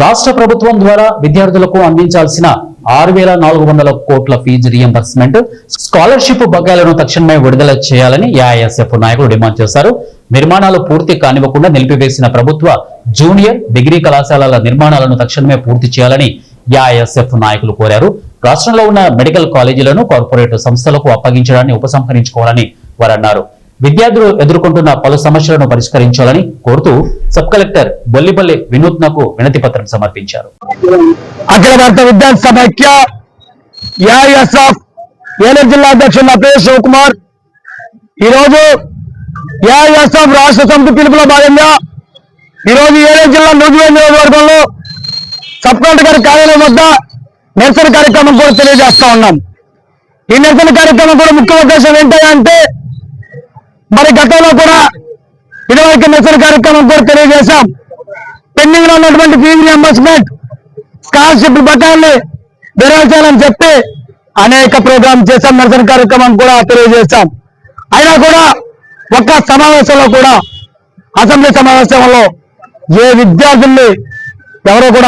రాష్ట్ర ప్రభుత్వం ద్వారా విద్యార్థులకు అందించాల్సిన 6,400 కోట్ల ఫీజు రియంబర్స్మెంట్, స్కాలర్షిప్ బకాయిలను తక్షణమే విడుదల చేయాలని ఏఐఎస్ఎఫ్ నాయకులు డిమాండ్ చేశారు. నిర్మాణాలు పూర్తి కానివ్వకుండా నిలిపివేసిన ప్రభుత్వ జూనియర్, డిగ్రీ కళాశాలల నిర్మాణాలను తక్షణమే పూర్తి చేయాలని ఏఐఎస్ఎఫ్ నాయకులు కోరారు. రాష్ట్రంలో ఉన్న మెడికల్ కాలేజీలను కార్పొరేట్ సంస్థలకు అప్పగించడాన్ని ఉపసంహరించుకోవాలని వారు అన్నారు. విద్యార్థులు ఎదుర్కొంటున్న పలు సమస్యలను పరిష్కరించాలని కోరుతూ సబ్ కలెక్టర్ బొల్లిపల్లి వినూత్నకు వినతి పత్రం సమర్పించారు. అఖిల భారత విద్యార్థి సమైక్య ఏఐఎస్ఎఫ్ ఏలూరు జిల్లా అధ్యక్షుడు నా పేరు శివకుమార్. ఈరోజు ఏఐఎస్ఎఫ్ రాష్ట్ర సమితి పిలుపులో భాగంగా ఈరోజు ఏలూరు జిల్లా నూజివీడు నియోజకవర్గంలో సబ్ కలెక్టర్ గారి కార్యాలయం వద్ద నిరసన కార్యక్రమం కూడా తెలియజేస్తా ఉన్నాం. ఈ నిరసన కార్యక్రమం కూడా ముఖ్య ఉద్దేశం ఏంటంటే, మరి గతంలో కూడా ఇదివరకు నిరసన కార్యక్రమం కూడా తెలియజేశాం. పెండింగ్ లో ఉన్నటువంటి ఫీజు రియంబర్స్మెంట్, స్కాలర్షిప్ బకాయిల్ని విరమించాలని చెప్పి అనేక ప్రోగ్రాం చేశాం, నిరసన కార్యక్రమం కూడా తెలియజేశాం. అయినా కూడా ఒక్క సమావేశంలో కూడా, అసెంబ్లీ సమావేశంలో ఏ విద్యార్థుల్ని ఎవరో కూడా